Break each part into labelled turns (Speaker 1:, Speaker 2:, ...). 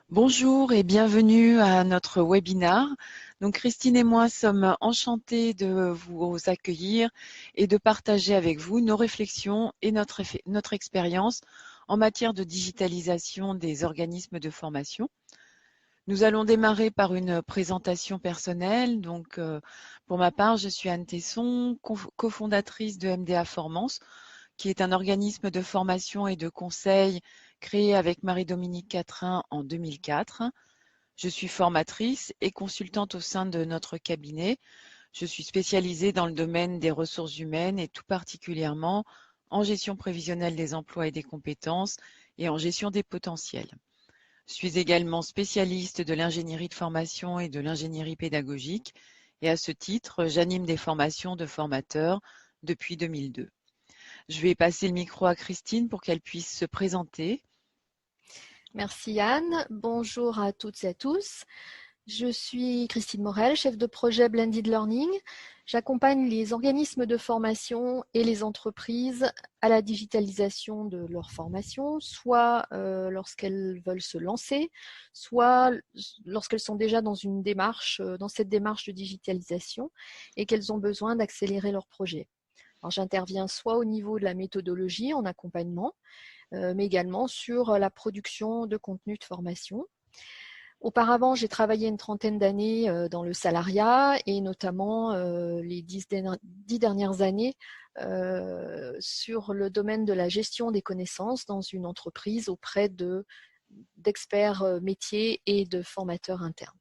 Speaker 1: Bonjour et bienvenue à notre webinar. Donc Christine et moi sommes enchantées de vous accueillir et de partager avec vous nos réflexions et notre expérience en matière de digitalisation des organismes de formation. Nous allons démarrer par une présentation personnelle. Donc, pour ma part, je suis Anne Tesson, cofondatrice de MDA Formance, qui est un organisme de formation et de conseil créé avec Marie-Dominique Catrin en 2004. Je suis formatrice et consultante au sein de notre cabinet. Je suis spécialisée dans le domaine des ressources humaines et tout particulièrement en gestion prévisionnelle des emplois et des compétences et en gestion des potentiels. Je suis également spécialiste de l'ingénierie de formation et de l'ingénierie pédagogique et à ce titre, j'anime des formations de formateurs depuis 2002. Je vais passer le micro à Christine pour qu'elle puisse se présenter.
Speaker 2: Merci Anne. Bonjour à toutes et à tous. Je suis Christine Morel, chef de projet Blended Learning. J'accompagne les organismes de formation et les entreprises à la digitalisation de leur formation, soit lorsqu'elles veulent se lancer, soit lorsqu'elles sont déjà dans cette démarche de digitalisation et qu'elles ont besoin d'accélérer leur projet. Alors, j'interviens soit au niveau de la méthodologie en accompagnement, mais également sur la production de contenu de formation. Auparavant, j'ai travaillé une trentaine d'années dans le salariat et notamment les 10 dernières années sur le domaine de la gestion des connaissances dans une entreprise auprès d'experts métiers et de formateurs internes.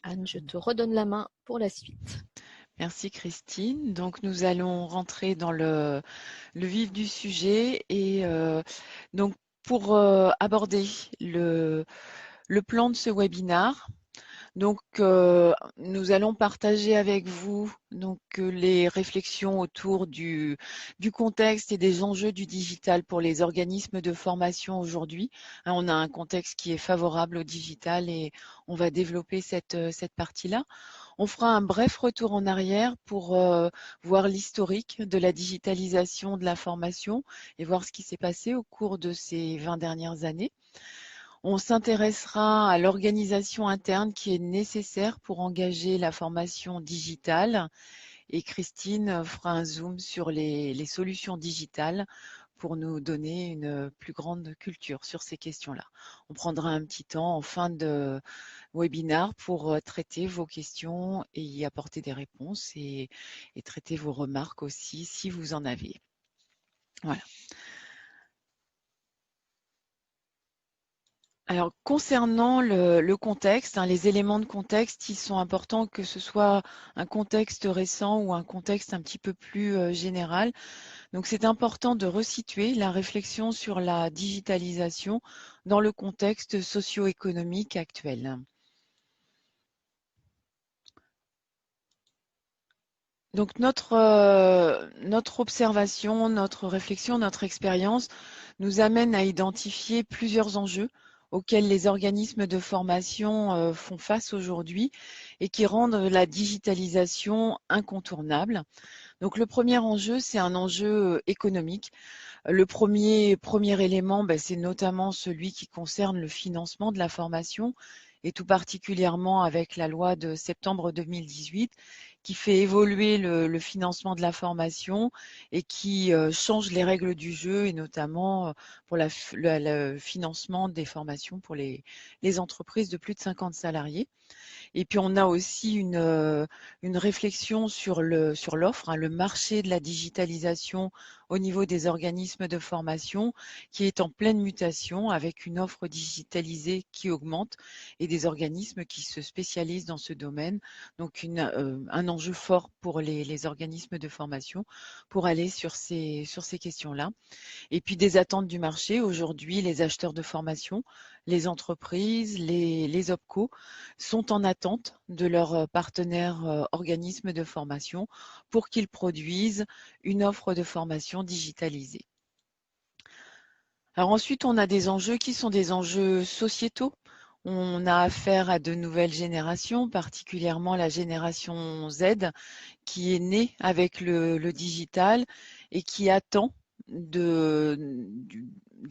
Speaker 2: Anne, je te redonne la main pour la suite.
Speaker 1: Merci Christine. Donc nous allons rentrer dans le vif du sujet et donc pour aborder le plan de ce webinar. Donc, nous allons partager avec vous donc les réflexions autour du contexte et des enjeux du digital pour les organismes de formation aujourd'hui. Hein, on a un contexte qui est favorable au digital et on va développer cette partie-là. On fera un bref retour en arrière pour voir l'historique de la digitalisation de la formation et voir ce qui s'est passé au cours de ces 20 dernières années. On s'intéressera à l'organisation interne qui est nécessaire pour engager la formation digitale et Christine fera un zoom sur les solutions digitales pour nous donner une plus grande culture sur ces questions-là. On prendra un petit temps en fin de webinaire pour traiter vos questions et y apporter des réponses et traiter vos remarques aussi si vous en avez. Voilà. Alors, concernant le contexte, hein, les éléments de contexte, ils sont importants que ce soit un contexte récent ou un contexte un petit peu plus général. Donc, c'est important de resituer la réflexion sur la digitalisation dans le contexte socio-économique actuel. Donc, notre observation, notre réflexion, notre expérience nous amène à identifier plusieurs enjeux auxquels les organismes de formation font face aujourd'hui et qui rendent la digitalisation incontournable. Donc le premier enjeu, c'est un enjeu économique. Le premier élément, c'est notamment celui qui concerne le financement de la formation et tout particulièrement avec la loi de septembre 2018 qui fait évoluer le financement de la formation et qui change les règles du jeu et notamment pour le financement des formations pour les entreprises de plus de 50 salariés. Et puis on a aussi une réflexion sur l'offre, hein, le marché de la digitalisation au niveau des organismes de formation qui est en pleine mutation avec une offre digitalisée qui augmente et des organismes qui se spécialisent dans ce domaine. Donc un enjeu fort pour les organismes de formation pour aller sur ces questions-là. Et puis des attentes du marché. Aujourd'hui, les acheteurs de formation, les entreprises, les OPCO sont en attente de leurs partenaires organismes de formation pour qu'ils produisent une offre de formation digitalisée. Alors ensuite, on a des enjeux qui sont des enjeux sociétaux. On a affaire à de nouvelles générations, particulièrement la génération Z, qui est née avec le digital et qui attend des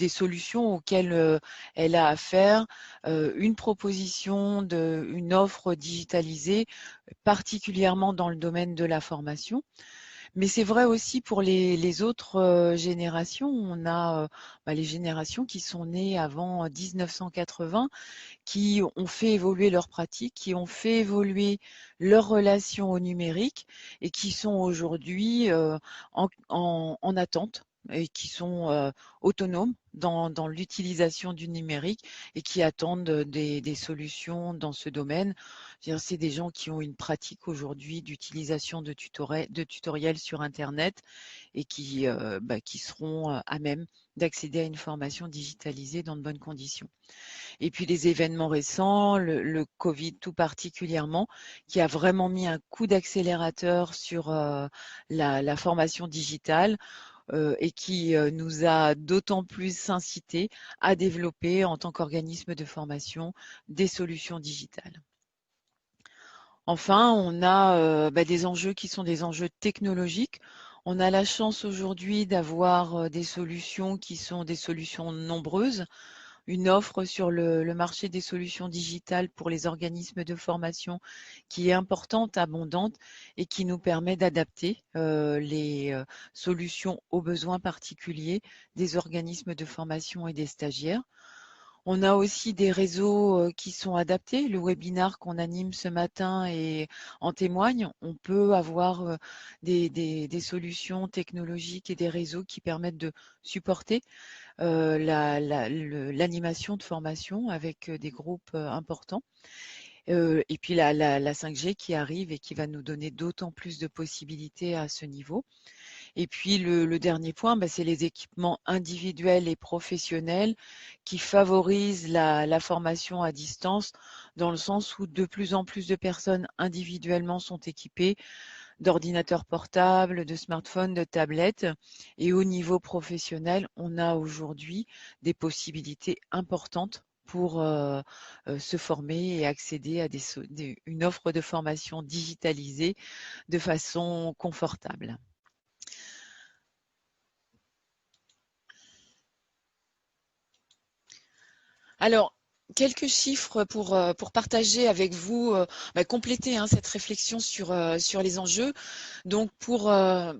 Speaker 1: solutions auxquelles elle a affaire, une proposition une offre digitalisée, particulièrement dans le domaine de la formation. Mais c'est vrai aussi pour les autres générations. On a les générations qui sont nées avant 1980, qui ont fait évoluer leurs pratiques, qui ont fait évoluer leurs relations au numérique et qui sont aujourd'hui en attente et qui sont autonomes dans l'utilisation du numérique et qui attendent des solutions dans ce domaine. C'est des gens qui ont une pratique aujourd'hui d'utilisation de tutoriels sur Internet et qui seront à même d'accéder à une formation digitalisée dans de bonnes conditions. Et puis les événements récents, le Covid tout particulièrement, qui a vraiment mis un coup d'accélérateur sur la formation digitale et qui nous a d'autant plus incité à développer en tant qu'organisme de formation des solutions digitales. Enfin, on a des enjeux qui sont des enjeux technologiques. On a la chance aujourd'hui d'avoir des solutions qui sont des solutions nombreuses, une offre sur le marché des solutions digitales pour les organismes de formation qui est importante, abondante et qui nous permet d'adapter les solutions aux besoins particuliers des organismes de formation et des stagiaires. On a aussi des réseaux qui sont adaptés. Le webinar qu'on anime ce matin en témoigne. On peut avoir des solutions technologiques et des réseaux qui permettent de supporter l'animation de formation avec des groupes importants. Et puis la 5G qui arrive et qui va nous donner d'autant plus de possibilités à ce niveau. Et puis le dernier point, c'est les équipements individuels et professionnels qui favorisent la formation à distance dans le sens où de plus en plus de personnes individuellement sont équipées d'ordinateurs portables, de smartphones, de tablettes. Et au niveau professionnel, on a aujourd'hui des possibilités importantes pour se former et accéder à une offre de formation digitalisée de façon confortable. Alors, quelques chiffres pour partager avec vous, compléter cette réflexion sur les enjeux. Donc, je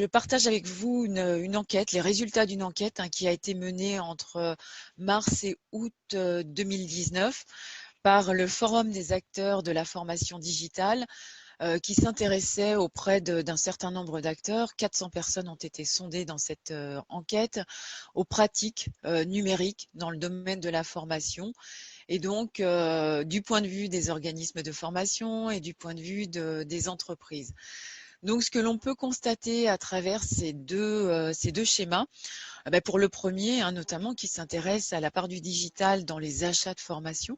Speaker 1: partage avec vous une enquête, les résultats d'une enquête qui a été menée entre mars et août 2019 par le Forum des acteurs de la formation digitale, qui s'intéressait auprès d'un certain nombre d'acteurs. 400 personnes ont été sondées dans cette enquête aux pratiques numériques dans le domaine de la formation. Et donc, du point de vue des organismes de formation et du point de vue des entreprises. Donc, ce que l'on peut constater à travers ces deux schémas, pour le premier, notamment qui s'intéresse à la part du digital dans les achats de formation,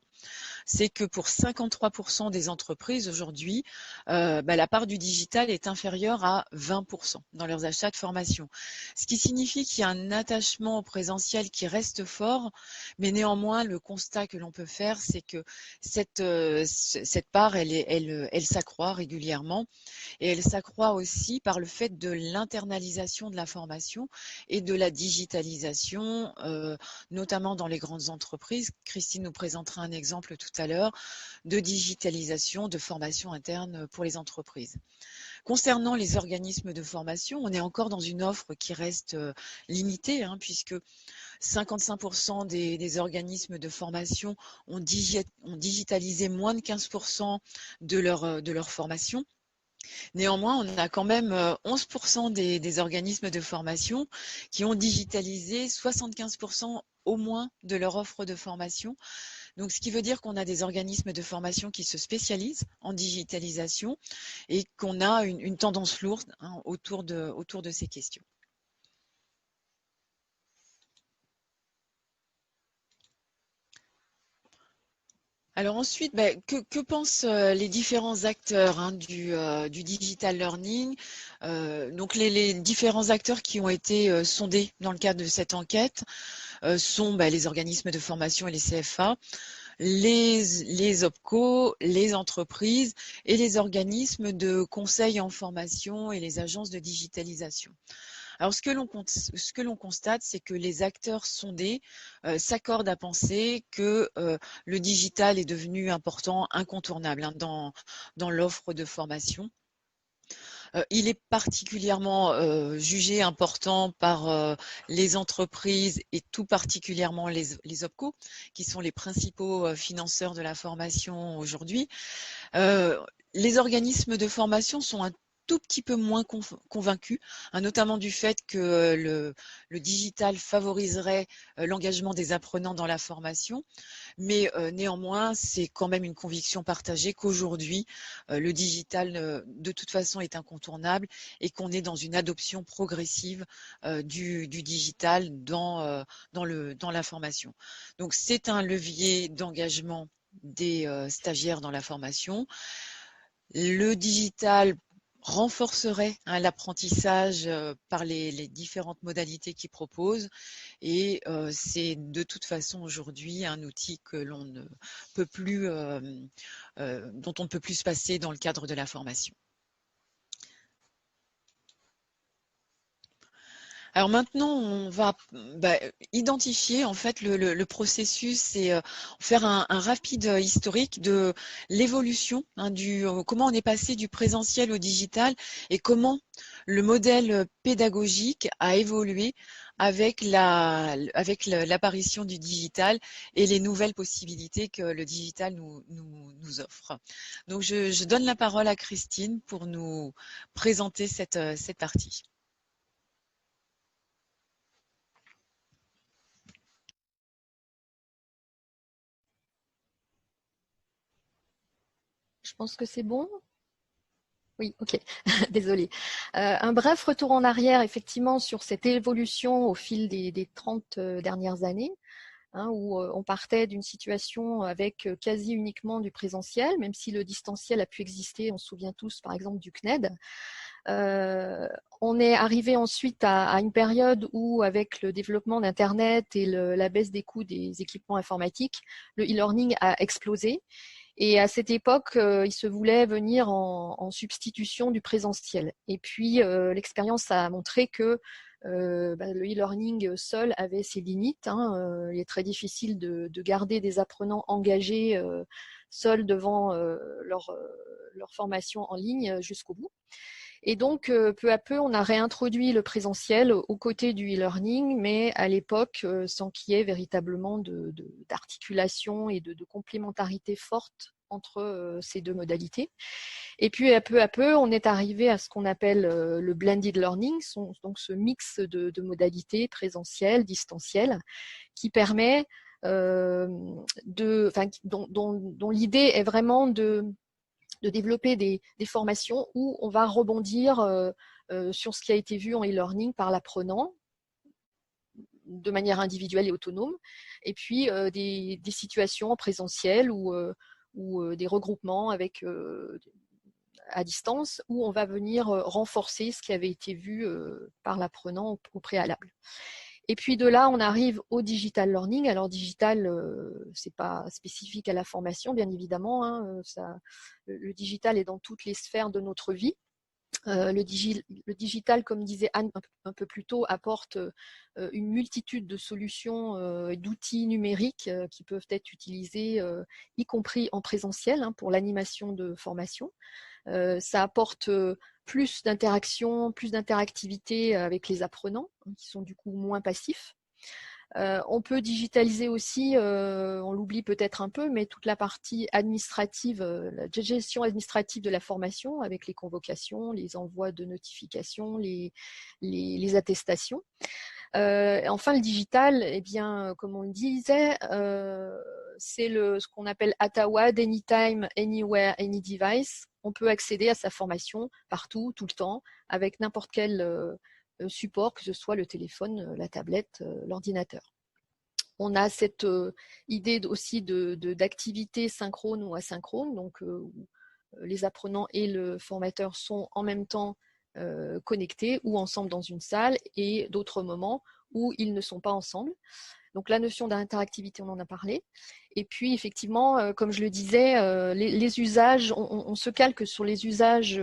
Speaker 1: c'est que pour 53% des entreprises aujourd'hui, la part du digital est inférieure à 20% dans leurs achats de formation. Ce qui signifie qu'il y a un attachement au présentiel qui reste fort, mais néanmoins, le constat que l'on peut faire, c'est que cette part, elle s'accroît régulièrement et elle s'accroît aussi par le fait de l'internalisation de la formation et de la digitalisation, notamment dans les grandes entreprises. Christine nous présentera un exemple tout à l'heure de digitalisation, de formation interne pour les entreprises. Concernant les organismes de formation, on est encore dans une offre qui reste limitée, puisque 55% des organismes de formation ont digitalisé moins de 15% de leur formation. Néanmoins, on a quand même 11% des organismes de formation qui ont digitalisé 75% au moins de leur offre de formation. Donc, ce qui veut dire qu'on a des organismes de formation qui se spécialisent en digitalisation et qu'on a une tendance lourde autour de ces questions. Alors ensuite, que pensent les différents acteurs du digital learning? Donc les différents acteurs qui ont été sondés dans le cadre de cette enquête sont les organismes de formation et les CFA, les OPCO, les entreprises et les organismes de conseil en formation et les agences de digitalisation. Alors, ce que l'on constate, c'est que les acteurs sondés s'accordent à penser que le digital est devenu important, incontournable dans l'offre de formation. Il est particulièrement jugé important par les entreprises et tout particulièrement les OPCO, qui sont les principaux financeurs de la formation aujourd'hui. Les organismes de formation sont un tout petit peu moins convaincus, notamment du fait que le digital favoriserait l'engagement des apprenants dans la formation. Mais néanmoins, c'est quand même une conviction partagée qu'aujourd'hui, le digital, de toute façon, est incontournable et qu'on est dans une adoption progressive du digital dans la formation. Donc, c'est un levier d'engagement des stagiaires dans la formation. Le digital renforcerait l'apprentissage par les différentes modalités qu'il propose et c'est de toute façon aujourd'hui un outil que l'on ne peut plus, dont on ne peut plus se passer dans le cadre de la formation. Alors maintenant, on va identifier en fait le processus et faire un rapide historique de l'évolution comment on est passé du présentiel au digital et comment le modèle pédagogique a évolué avec l'apparition du digital et les nouvelles possibilités que le digital nous offre. Donc je donne la parole à Christine pour nous présenter cette partie.
Speaker 2: Je pense que c'est bon. Oui, ok, désolée. Un bref retour en arrière, effectivement, sur cette évolution au fil des 30 dernières années, où on partait d'une situation avec quasi uniquement du présentiel, même si le distanciel a pu exister, on se souvient tous par exemple du CNED. On est arrivé ensuite à une période où, avec le développement d'Internet et la baisse des coûts des équipements informatiques, le e-learning a explosé. Et à cette époque, il se voulait venir en substitution du présentiel. Et puis, l'expérience a montré que le e-learning seul avait ses limites. Il est très difficile de garder des apprenants engagés seuls devant leur formation en ligne jusqu'au bout. Et donc, peu à peu, on a réintroduit le présentiel aux côtés du e-learning, mais à l'époque, sans qu'il y ait véritablement d'articulation et de complémentarité forte entre ces deux modalités. Et puis, peu à peu, on est arrivé à ce qu'on appelle le blended learning, donc ce mix de modalités présentielles, distancielles, qui permet dont l'idée est vraiment de développer des formations où on va rebondir sur ce qui a été vu en e-learning par l'apprenant de manière individuelle et autonome, et puis des situations en présentiel ou des regroupements avec à distance où on va venir renforcer ce qui avait été vu par l'apprenant au préalable. Et puis de là, on arrive au digital learning. Alors digital, c'est pas spécifique à la formation, bien évidemment. Le digital est dans toutes les sphères de notre vie. Le digital, comme disait Anne un peu plus tôt, apporte une multitude de solutions et d'outils numériques qui peuvent être utilisés, y compris en présentiel, pour l'animation de formation. Ça apporte plus d'interaction, plus d'interactivité avec les apprenants, qui sont du coup moins passifs. On peut digitaliser aussi, on l'oublie peut-être un peu, mais toute la partie administrative, la gestion administrative de la formation avec les convocations, les envois de notifications, les attestations. Enfin, le digital, eh bien, comme on le disait, c'est ce qu'on appelle ATAWAD, Anytime, Anywhere, Any Device. On peut accéder à sa formation partout, tout le temps, avec n'importe quel support, que ce soit le téléphone, la tablette, l'ordinateur. On a cette idée aussi d'activité synchrone ou asynchrone, donc où les apprenants et le formateur sont en même temps connectés ou ensemble dans une salle, et d'autres moments où ils ne sont pas ensemble. Donc la notion d'interactivité, on en a parlé. Et puis effectivement, comme je le disais, les usages, on se calque sur les usages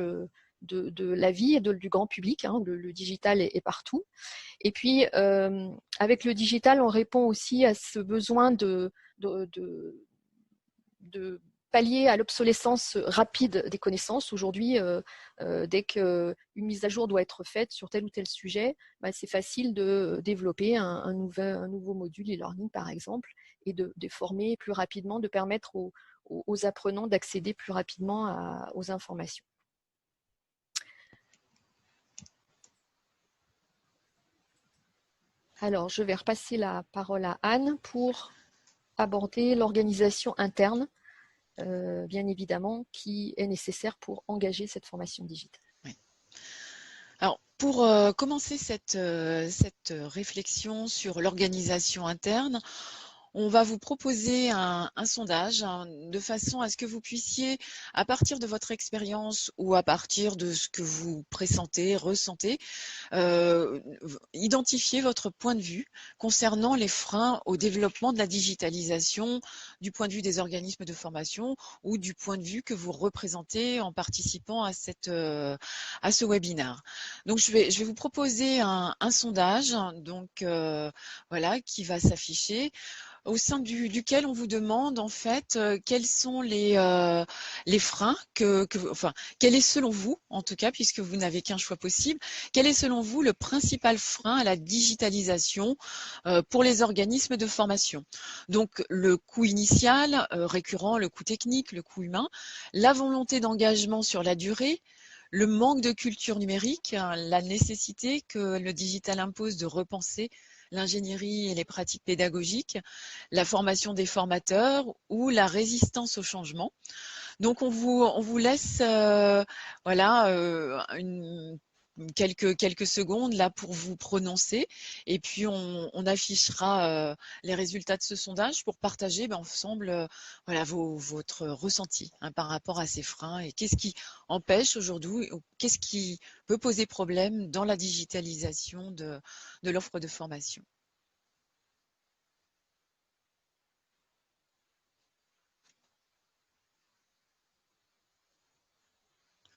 Speaker 2: de la vie et du grand public. Hein, le digital est partout. Et puis avec le digital, on répond aussi à ce besoin de pallier à l'obsolescence rapide des connaissances. Aujourd'hui, dès qu'une mise à jour doit être faite sur tel ou tel sujet, bah, c'est facile de développer un nouveau module e-learning, par exemple, et de former plus rapidement, de permettre aux apprenants d'accéder plus rapidement aux informations. Alors, je vais repasser la parole à Anne pour aborder l'organisation interne, bien évidemment, qui est nécessaire pour engager cette formation digitale.
Speaker 1: Oui. Alors, pour commencer cette réflexion sur l'organisation interne, on va vous proposer un sondage de façon à ce que vous puissiez, à partir de votre expérience ou à partir de ce que vous pressentez, ressentez, identifier votre point de vue concernant les freins au développement de la digitalisation du point de vue des organismes de formation ou du point de vue que vous représentez en participant à ce webinaire. Donc, je vais vous proposer un sondage donc, voilà, qui va s'afficher, au sein duquel on vous demande en fait quels sont les freins enfin, quel est selon vous, en tout cas, puisque vous n'avez qu'un choix possible, quel est selon vous le principal frein à la digitalisation pour les organismes de formation? Donc le coût initial, récurrent, le coût technique, le coût humain, la volonté d'engagement sur la durée, le manque de culture numérique, la nécessité que le digital impose de repenser l'ingénierie et les pratiques pédagogiques, la formation des formateurs ou la résistance au changement. Donc on vous laisse voilà quelques secondes là pour vous prononcer et puis on affichera les résultats de ce sondage pour partager ensemble voilà votre ressenti par rapport à ces freins et qu'est-ce qui empêche aujourd'hui, qu'est-ce qui peut poser problème dans la digitalisation de l'offre de formation.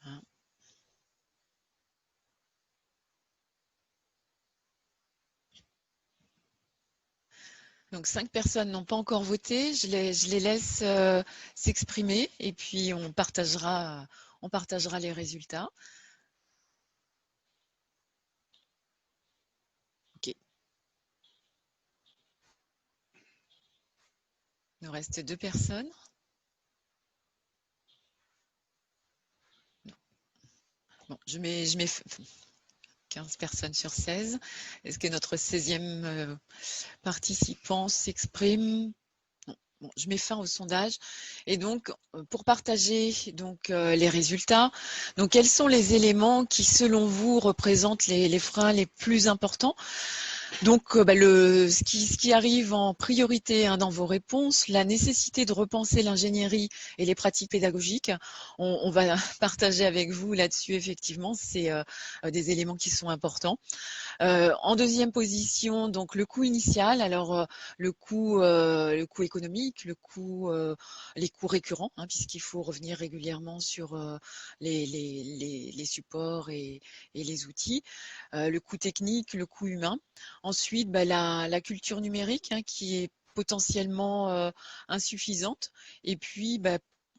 Speaker 1: Hein. Donc 5 personnes n'ont pas encore voté, je les laisse s'exprimer et puis on partagera les résultats. Ok. Il nous reste 2 personnes. Bon, je mets 15 personnes sur 16. Est-ce que notre 16e participant s'exprime? Bon, je mets fin au sondage et donc pour partager donc les résultats, donc quels sont les éléments qui selon vous représentent les freins les plus importants? Donc ce qui arrive en priorité dans vos réponses, la nécessité de repenser l'ingénierie et les pratiques pédagogiques. On va partager avec vous là-dessus effectivement, c'est des éléments qui sont importants. En deuxième position, donc le coût initial, alors le coût économique, les coûts récurrents, puisqu'il faut revenir régulièrement sur les supports et les outils, le coût technique, le coût humain. Ensuite, la culture numérique qui est potentiellement insuffisante. Et puis,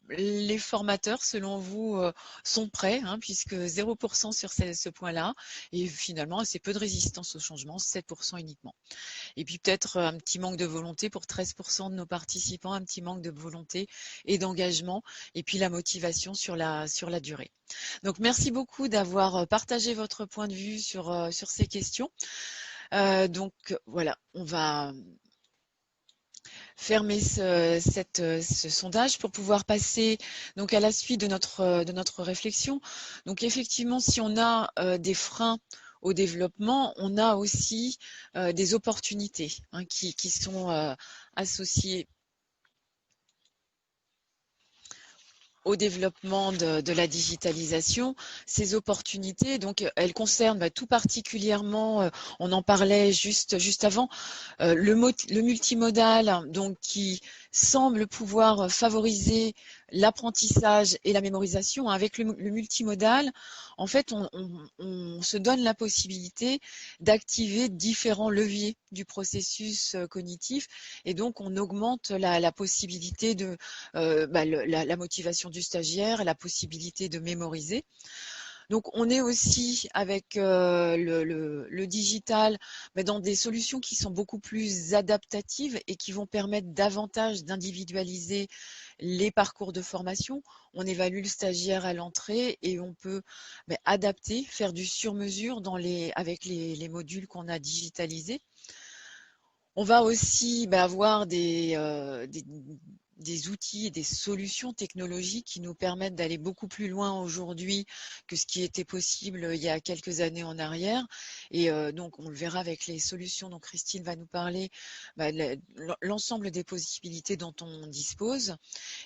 Speaker 1: les formateurs, selon vous, sont prêts, puisque 0% sur ce point-là, et finalement assez peu de résistance au changement, 7% uniquement. Et puis peut-être un petit manque de volonté pour 13% de nos participants, un petit manque de volonté et d'engagement, et puis la motivation sur la durée. Donc merci beaucoup d'avoir partagé votre point de vue sur ces questions. Donc voilà, on va fermer ce sondage pour pouvoir passer donc à la suite de notre réflexion. Donc effectivement, si on a des freins au développement, on a aussi des opportunités qui sont associées. au développement de la digitalisation, ces opportunités, donc elles concernent tout particulièrement, on en parlait juste avant, le multimodal, donc qui semble pouvoir favoriser l'apprentissage et la mémorisation. Avec le multimodal, en fait, on se donne la possibilité d'activer différents leviers du processus cognitif, et donc on augmente la possibilité de la motivation du stagiaire, la possibilité de mémoriser. Donc on est aussi avec le digital dans des solutions qui sont beaucoup plus adaptatives et qui vont permettre davantage d'individualiser les parcours de formation. On évalue le stagiaire à l'entrée et on peut adapter, faire du sur-mesure avec les modules qu'on a digitalisés. On va aussi avoir des outils et des solutions technologiques qui nous permettent d'aller beaucoup plus loin aujourd'hui que ce qui était possible il y a quelques années en arrière. Et donc, on le verra avec les solutions dont Christine va nous parler, l'ensemble des possibilités dont on dispose.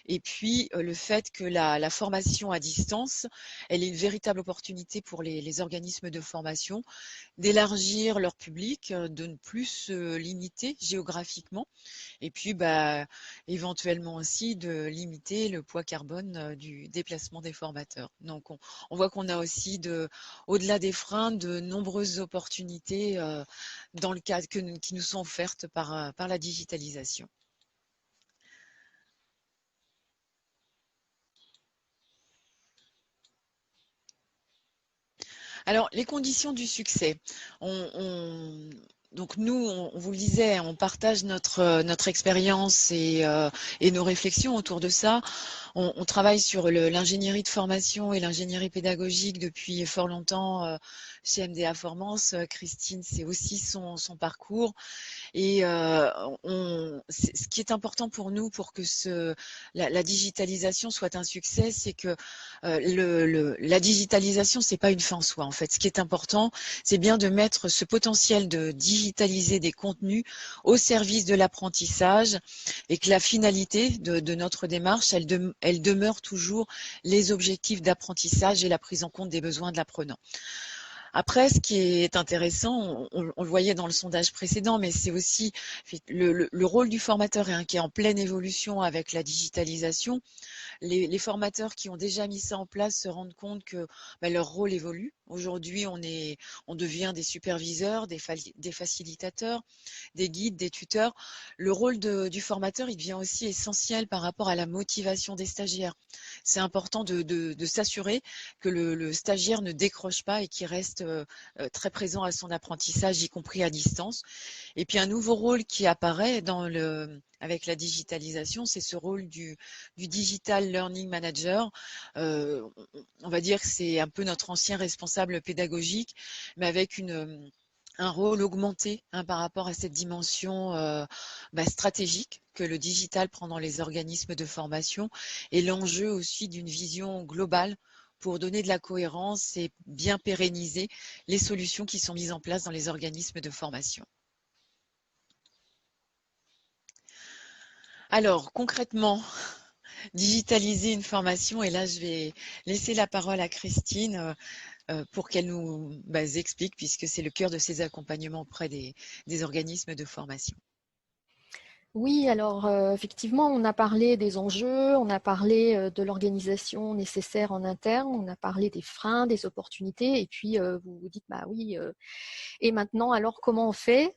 Speaker 1: Et puis, le fait que la formation à distance, elle est une véritable opportunité pour les organismes de formation d'élargir leur public, de ne plus se limiter géographiquement et puis éventuellement aussi de limiter le poids carbone du déplacement des formateurs. Donc on voit qu'on a aussi au-delà des freins de nombreuses opportunités dans le cadre qui nous sont offertes par la digitalisation. Alors, les conditions du succès. Donc nous, on vous le disait, on partage notre expérience et nos réflexions autour de ça. On travaille sur l'ingénierie de formation et l'ingénierie pédagogique depuis fort longtemps chez MDA Formance. Christine, c'est aussi son parcours. Et ce qui est important pour nous, pour que la digitalisation soit un succès, c'est que la digitalisation, c'est pas une fin en soi. En fait, ce qui est important, c'est bien de mettre ce potentiel de digitaliser des contenus au service de l'apprentissage, et que la finalité de notre démarche, elle demeure toujours les objectifs d'apprentissage et la prise en compte des besoins de l'apprenant. Après, ce qui est intéressant, on le voyait dans le sondage précédent, mais c'est aussi le rôle du formateur qui est en pleine évolution avec la digitalisation. Les formateurs qui ont déjà mis ça en place se rendent compte que leur rôle évolue. Aujourd'hui, on devient des superviseurs, des facilitateurs, des guides, des tuteurs. Le rôle du formateur, il devient aussi essentiel par rapport à la motivation des stagiaires. C'est important de s'assurer que le stagiaire ne décroche pas et qu'il reste très présent à son apprentissage, y compris à distance. Et puis un nouveau rôle qui apparaît avec la digitalisation, c'est ce rôle du Digital Learning Manager. On va dire que c'est un peu notre ancien responsable pédagogique, mais avec un rôle augmenté par rapport à cette dimension stratégique que le digital prend dans les organismes de formation, et l'enjeu aussi d'une vision globale pour donner de la cohérence et bien pérenniser les solutions qui sont mises en place dans les organismes de formation. Alors, concrètement, digitaliser une formation, et là je vais laisser la parole à Christine pour qu'elle nous explique, puisque c'est le cœur de ses accompagnements auprès des organismes de formation.
Speaker 2: Oui, alors effectivement, on a parlé des enjeux, on a parlé de l'organisation nécessaire en interne, on a parlé des freins, des opportunités, et puis vous vous dites, bah oui, et maintenant, alors comment on fait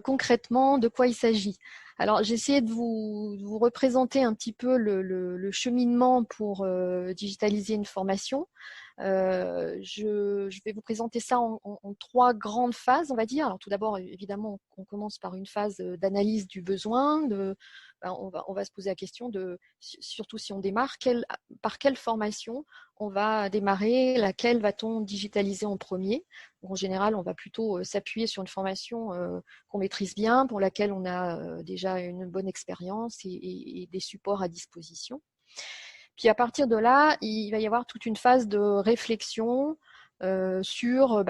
Speaker 2: concrètement, de quoi il s'agit? Alors, j'ai essayé de vous représenter un petit peu le cheminement pour digitaliser une formation. Je vais vous présenter ça en trois grandes phases, on va dire. Alors tout d'abord, évidemment, on commence par une phase d'analyse du besoin. On va se poser la question de, surtout si on démarre, par quelle formation on va démarrer, laquelle va-t-on digitaliser en premier. Donc, en général, on va plutôt s'appuyer sur une formation qu'on maîtrise bien, pour laquelle on a déjà une bonne expérience et des supports à disposition. Puis à partir de là, il va y avoir toute une phase de réflexion sur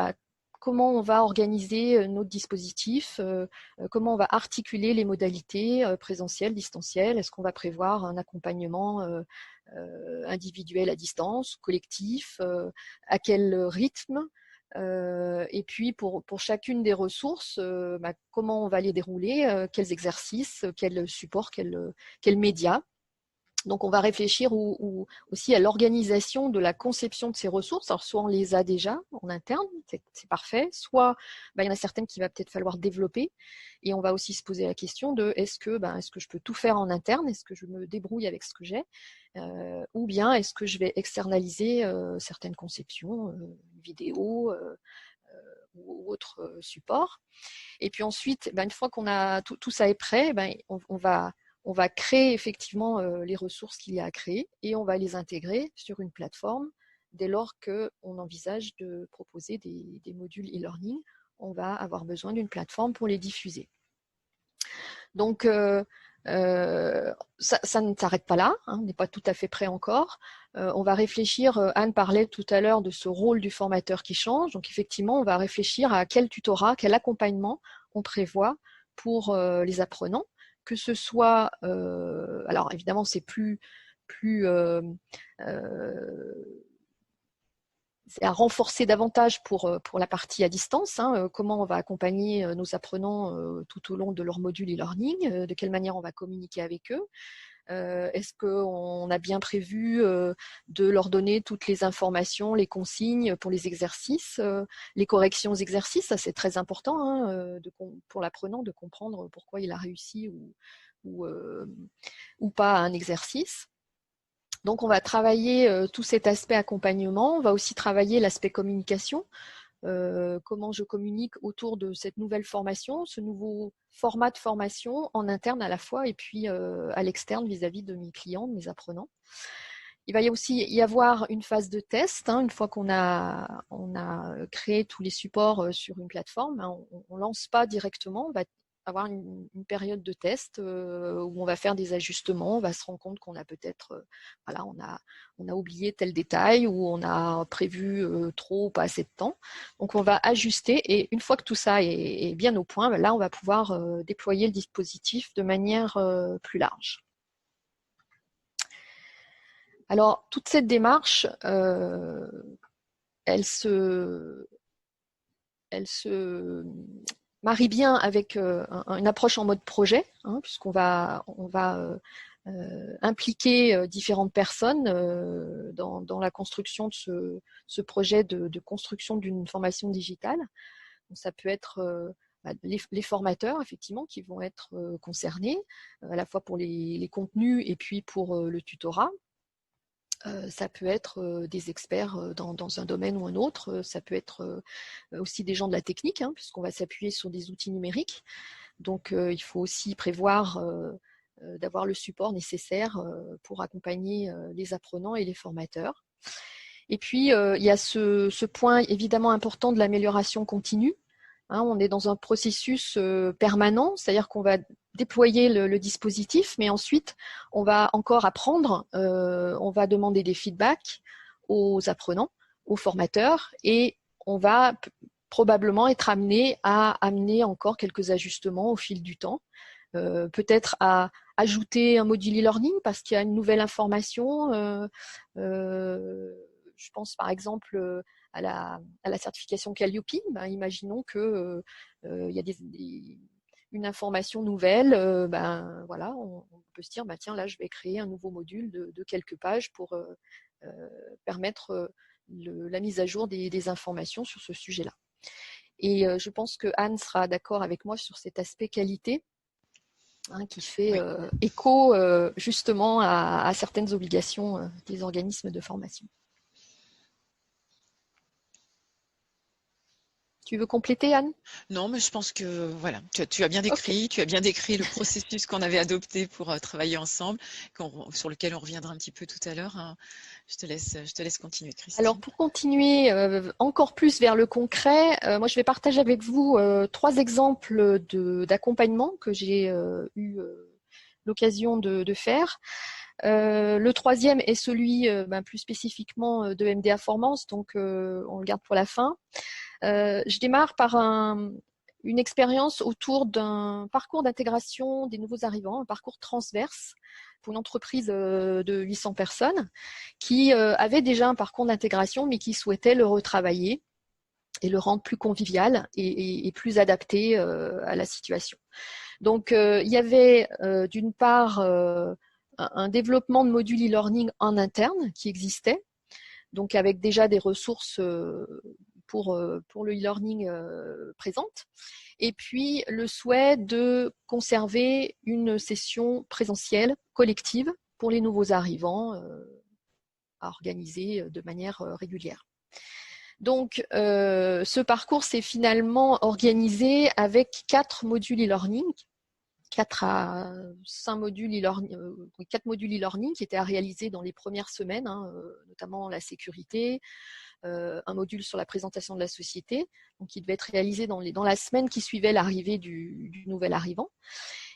Speaker 2: comment on va organiser notre dispositif, comment on va articuler les modalités présentielles, distancielles. Est-ce qu'on va prévoir un accompagnement individuel à distance, collectif, à quel rythme, et puis pour chacune des ressources, comment on va les dérouler, quels exercices, quel support, quel média. Donc, on va réfléchir aussi à l'organisation de la conception de ces ressources. Alors, soit on les a déjà en interne, c'est parfait, soit il y en a certaines qu'il va peut-être falloir développer. Et on va aussi se poser la question de est-ce que je peux tout faire en interne? Est-ce que je me débrouille avec ce que j'ai? Ou bien est-ce que je vais externaliser certaines conceptions, vidéo ou autres supports? Et puis ensuite, une fois qu'on a tout ça est prêt, on va créer effectivement les ressources qu'il y a à créer et on va les intégrer sur une plateforme. Dès lors qu'on envisage de proposer des modules e-learning, on va avoir besoin d'une plateforme pour les diffuser. Donc, ça ne s'arrête pas là, on n'est pas tout à fait prêt encore. On va réfléchir, Anne parlait tout à l'heure de ce rôle du formateur qui change, donc effectivement, on va réfléchir à quel tutorat, quel accompagnement on prévoit pour les apprenants, que ce soit, alors évidemment c'est c'est à renforcer davantage pour la partie à distance, comment on va accompagner nos apprenants tout au long de leur module e-learning, de quelle manière on va communiquer avec eux. Est-ce qu'on a bien prévu de leur donner toutes les informations, les consignes pour les exercices, les corrections aux exercices, ça c'est très important pour l'apprenant de comprendre pourquoi il a réussi ou pas à un exercice. Donc on va travailler tout cet aspect accompagnement, on va aussi travailler l'aspect communication, comment je communique autour de cette nouvelle formation, ce nouveau format de formation en interne à la fois et puis à l'externe vis-à-vis de mes clients, de mes apprenants. Il va aussi y avoir une phase de test, une fois qu'on a créé tous les supports sur une plateforme, on ne lance pas directement, on va avoir une période de test où on va faire des ajustements, on va se rendre compte qu'on a peut-être, on a oublié tel détail ou on a prévu trop ou pas assez de temps. Donc on va ajuster et une fois que tout ça est bien au point, là on va pouvoir déployer le dispositif de manière plus large. Alors toute cette démarche, elle se marie bien avec une approche en mode projet, puisqu'on va impliquer différentes personnes dans la construction de ce projet de construction d'une formation digitale. Donc, ça peut être les formateurs, effectivement, qui vont être concernés, à la fois pour les contenus et puis pour le tutorat. Ça peut être des experts dans un domaine ou un autre, ça peut être aussi des gens de la technique, puisqu'on va s'appuyer sur des outils numériques. Donc il faut aussi prévoir d'avoir le support nécessaire pour accompagner les apprenants et les formateurs. Et puis il y a ce point évidemment important de l'amélioration continue. On est dans un processus permanent, c'est-à-dire qu'on va déployer le dispositif, mais ensuite, on va encore apprendre, on va demander des feedbacks aux apprenants, aux formateurs, et on va probablement être amené à amener encore quelques ajustements au fil du temps, peut-être à ajouter un module e-learning parce qu'il y a une nouvelle information. Je pense par exemple à la certification Calliope. Imaginons que il y a une information nouvelle, on peut se dire tiens, là je vais créer un nouveau module de quelques pages pour permettre la mise à jour des informations sur ce sujet-là. Et je pense que Anne sera d'accord avec moi sur cet aspect qualité, qui fait écho justement à certaines obligations des organismes de formation. Tu veux compléter, Anne?
Speaker 1: Non, mais je pense que voilà, tu as bien décrit, tu as bien décrit le processus qu'on avait adopté pour travailler ensemble, sur lequel on reviendra un petit peu tout à l'heure. Je te laisse continuer, Christine.
Speaker 2: Alors pour continuer encore plus vers le concret, moi je vais partager avec vous 3 exemples d'accompagnement que j'ai eu l'occasion de faire. Le troisième est celui plus spécifiquement de MDA Formance, donc on le garde pour la fin. Je démarre par une expérience autour d'un parcours d'intégration des nouveaux arrivants, un parcours transverse pour une entreprise de 800 personnes qui avait déjà un parcours d'intégration mais qui souhaitait le retravailler et le rendre plus convivial et plus adapté à la situation. Donc, il y avait d'une part un développement de modules e-learning en interne qui existait, donc avec déjà des ressources pour le e-learning présente, et puis le souhait de conserver une session présentielle collective pour les nouveaux arrivants à organiser de manière régulière. Donc, ce parcours s'est finalement organisé avec 4 modules e-learning, 4 à 5 modules e-learning, 4 modules e-learning qui étaient à réaliser dans les premières semaines, notamment la sécurité, un module sur la présentation de la société, donc qui devait être réalisé dans la semaine qui suivait l'arrivée du nouvel arrivant.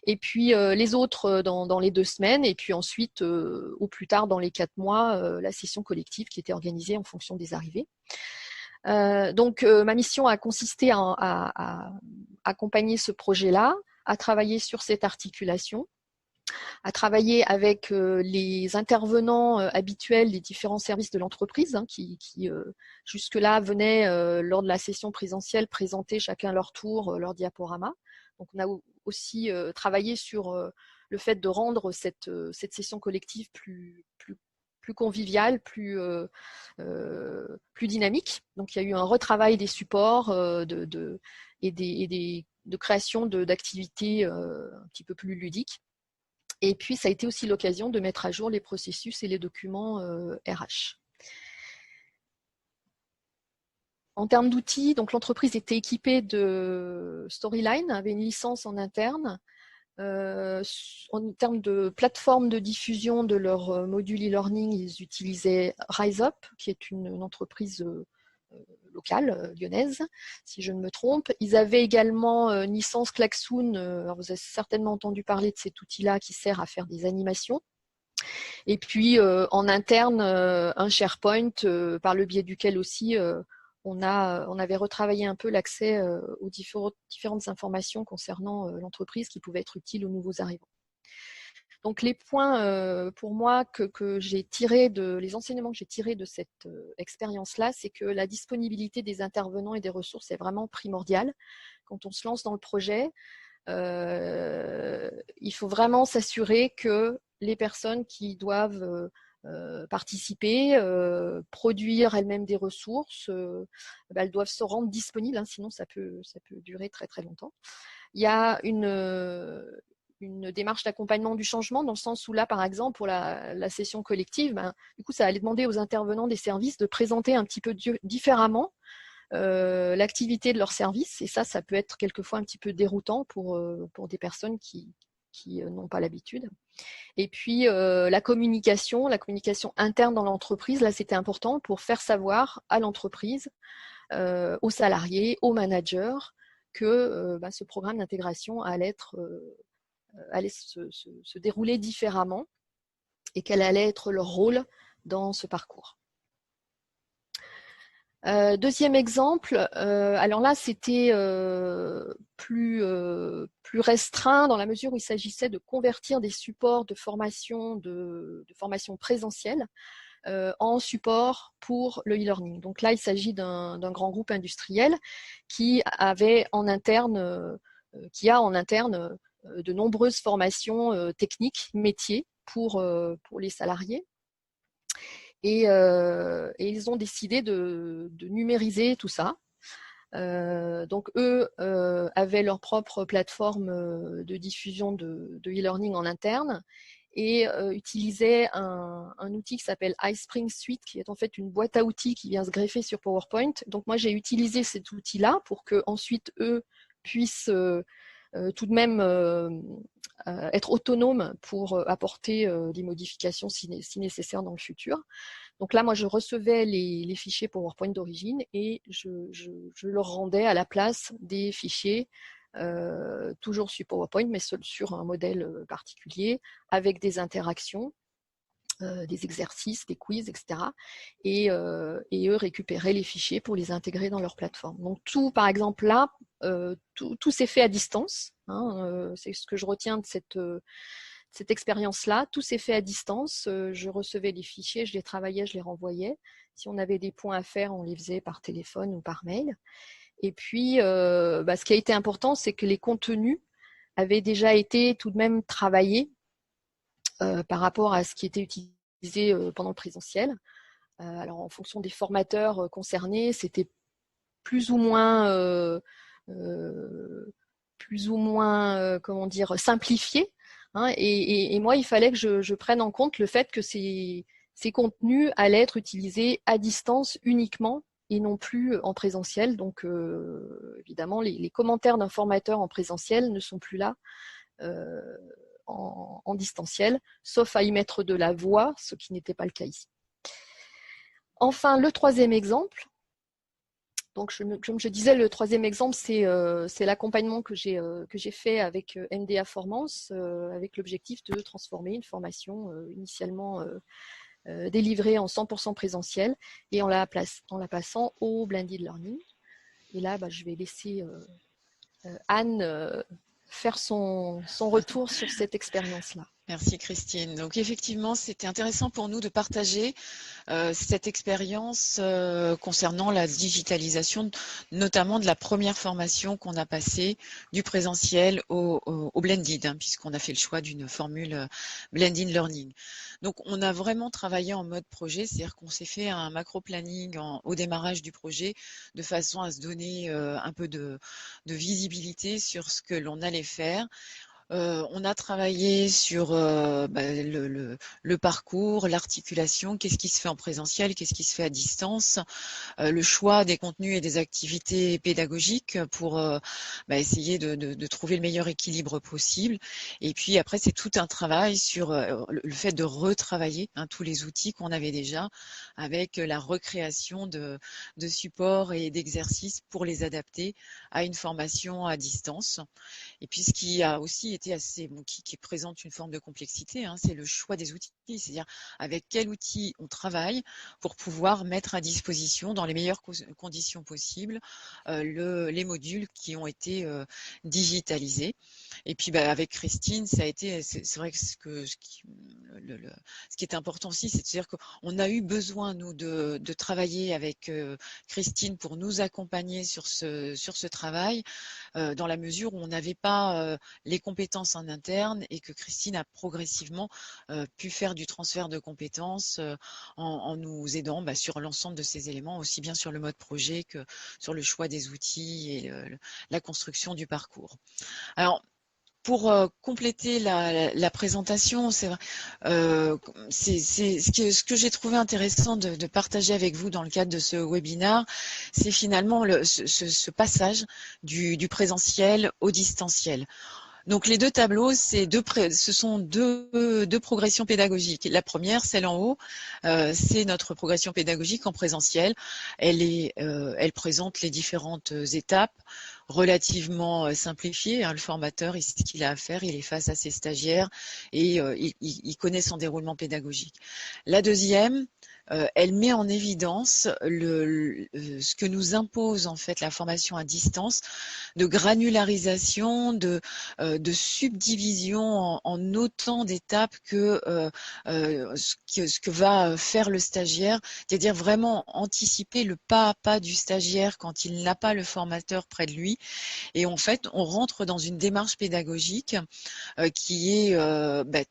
Speaker 2: Et puis les autres dans les 2 semaines, et puis ensuite, au plus tard dans les 4 mois, la session collective qui était organisée en fonction des arrivées. Donc ma mission a consisté à accompagner ce projet-là, à travailler sur cette articulation, à travailler avec les intervenants habituels des différents services de l'entreprise qui jusque-là venaient lors de la session présentielle présenter chacun leur tour, leur diaporama. Donc on a aussi travaillé sur le fait de rendre cette session collective plus conviviale, plus dynamique. Donc il y a eu un retravail des supports de création d'activités un petit peu plus ludiques. Et puis, ça a été aussi l'occasion de mettre à jour les processus et les documents RH. En termes d'outils, donc l'entreprise était équipée de Storyline, avait une licence en interne. En termes de plateforme de diffusion de leur module e-learning, ils utilisaient RiseUp, qui est une entreprise locale, lyonnaise, si je ne me trompe. Ils avaient également une licence Klaxoon, alors vous avez certainement entendu parler de cet outil-là qui sert à faire des animations. Et puis en interne, un SharePoint par le biais duquel aussi on avait retravaillé un peu l'accès aux différentes informations concernant l'entreprise qui pouvaient être utiles aux nouveaux arrivants. Donc les points pour moi que j'ai tirés les enseignements que j'ai tirés de cette expérience-là, c'est que la disponibilité des intervenants et des ressources est vraiment primordiale. Quand on se lance dans le projet, il faut vraiment s'assurer que les personnes qui doivent participer, produire elles-mêmes des ressources, elles doivent se rendre disponibles, sinon ça peut durer très très longtemps. Il y a une démarche d'accompagnement du changement dans le sens où là, par exemple, pour la session collective, du coup, ça allait demander aux intervenants des services de présenter un petit peu différemment l'activité de leur service, et ça peut être quelquefois un petit peu déroutant pour des personnes qui n'ont pas l'habitude. Et puis la communication interne dans l'entreprise, là c'était important pour faire savoir à l'entreprise, aux salariés, aux managers que ce programme d'intégration allait se dérouler différemment et quel allait être leur rôle dans ce parcours. Deuxième exemple, alors là c'était plus restreint dans la mesure où il s'agissait de convertir des supports de formation présentielle en support pour le e-learning. Donc là il s'agit d'un grand groupe industriel qui a en interne de nombreuses formations techniques, métiers pour les salariés. Et ils ont décidé de numériser tout ça. Donc eux avaient leur propre plateforme de diffusion de e-learning en interne et utilisaient un outil qui s'appelle iSpring Suite, qui est en fait une boîte à outils qui vient se greffer sur PowerPoint. Donc moi j'ai utilisé cet outil-là pour que ensuite eux puissent tout de même être autonomes pour apporter des modifications si nécessaire dans le futur. Donc là, moi, je recevais les fichiers PowerPoint d'origine et je leur rendais à la place des fichiers, toujours sur PowerPoint, mais sur un modèle particulier, avec des interactions des exercices, des quiz, etc. Et eux récupéraient les fichiers pour les intégrer dans leur plateforme. Donc tout, par exemple là, tout s'est fait à distance. Hein, c'est ce que je retiens de cette expérience-là. Tout s'est fait à distance. Je recevais les fichiers, je les travaillais, je les renvoyais. Si on avait des points à faire, on les faisait par téléphone ou par mail. Et puis, ce qui a été important, c'est que les contenus avaient déjà été tout de même travaillés par rapport à ce qui était utilisé pendant le présentiel. Alors, en fonction des formateurs concernés, c'était plus ou moins, comment dire, simplifié. Hein, et moi, il fallait que je prenne en compte le fait que ces contenus allaient être utilisés à distance uniquement et non plus en présentiel. Donc, évidemment, les commentaires d'un formateur en présentiel ne sont plus là en distanciel, sauf à y mettre de la voix, ce qui n'était pas le cas ici. Enfin, le troisième exemple. Donc, comme je disais, le troisième exemple, c'est l'accompagnement que j'ai fait avec MDA Formance, avec l'objectif de transformer une formation initialement délivrée en 100% présentiel et en la passant au blended learning. Et là, je vais laisser Anne faire son retour sur cette expérience-là.
Speaker 1: Merci Christine. Donc effectivement, c'était intéressant pour nous de partager cette expérience concernant la digitalisation, notamment de la première formation qu'on a passée du présentiel au blended, hein, puisqu'on a fait le choix d'une formule blended learning. Donc on a vraiment travaillé en mode projet, c'est-à-dire qu'on s'est fait un macro-planning au démarrage du projet de façon à se donner un peu de visibilité sur ce que l'on allait faire. On a travaillé sur le parcours, l'articulation, qu'est-ce qui se fait en présentiel, qu'est-ce qui se fait à distance, le choix des contenus et des activités pédagogiques pour essayer de trouver le meilleur équilibre possible. Et puis après, c'est tout un travail sur le fait de retravailler tous les outils qu'on avait déjà avec la recréation de supports et d'exercices pour les adapter à une formation à distance. Et puis ce qui a aussi été assez, qui présente une forme de complexité, c'est le choix des outils, c'est-à-dire avec quel outil on travaille pour pouvoir mettre à disposition dans les meilleures conditions possibles les modules qui ont été digitalisés. Et puis avec Christine, ça a été, c'est vrai que ce qui est important aussi, c'est-à-dire qu'on a eu besoin nous de travailler avec Christine pour nous accompagner sur ce travail, dans la mesure où on n'avait pas les compétences en interne et que Christine a progressivement pu faire du transfert de compétences en nous aidant sur l'ensemble de ces éléments, aussi bien sur le mode projet que sur le choix des outils et la construction du parcours. Alors, pour compléter la présentation, c'est ce que j'ai trouvé intéressant de partager avec vous dans le cadre de ce webinaire, c'est finalement ce passage du présentiel au distanciel. Donc les deux tableaux, ce sont deux progressions pédagogiques. La première, celle en haut, c'est notre progression pédagogique en présentiel. Elle présente les différentes étapes relativement simplifiées. Le formateur, ce qu'il a à faire, il est face à ses stagiaires et il connaît son déroulement pédagogique. La deuxième, elle met en évidence ce que nous impose en fait la formation à distance, de granularisation, de subdivision en autant d'étapes que ce que va faire le stagiaire, c'est-à-dire vraiment anticiper le pas à pas du stagiaire quand il n'a pas le formateur près de lui. Et en fait, on rentre dans une démarche pédagogique qui est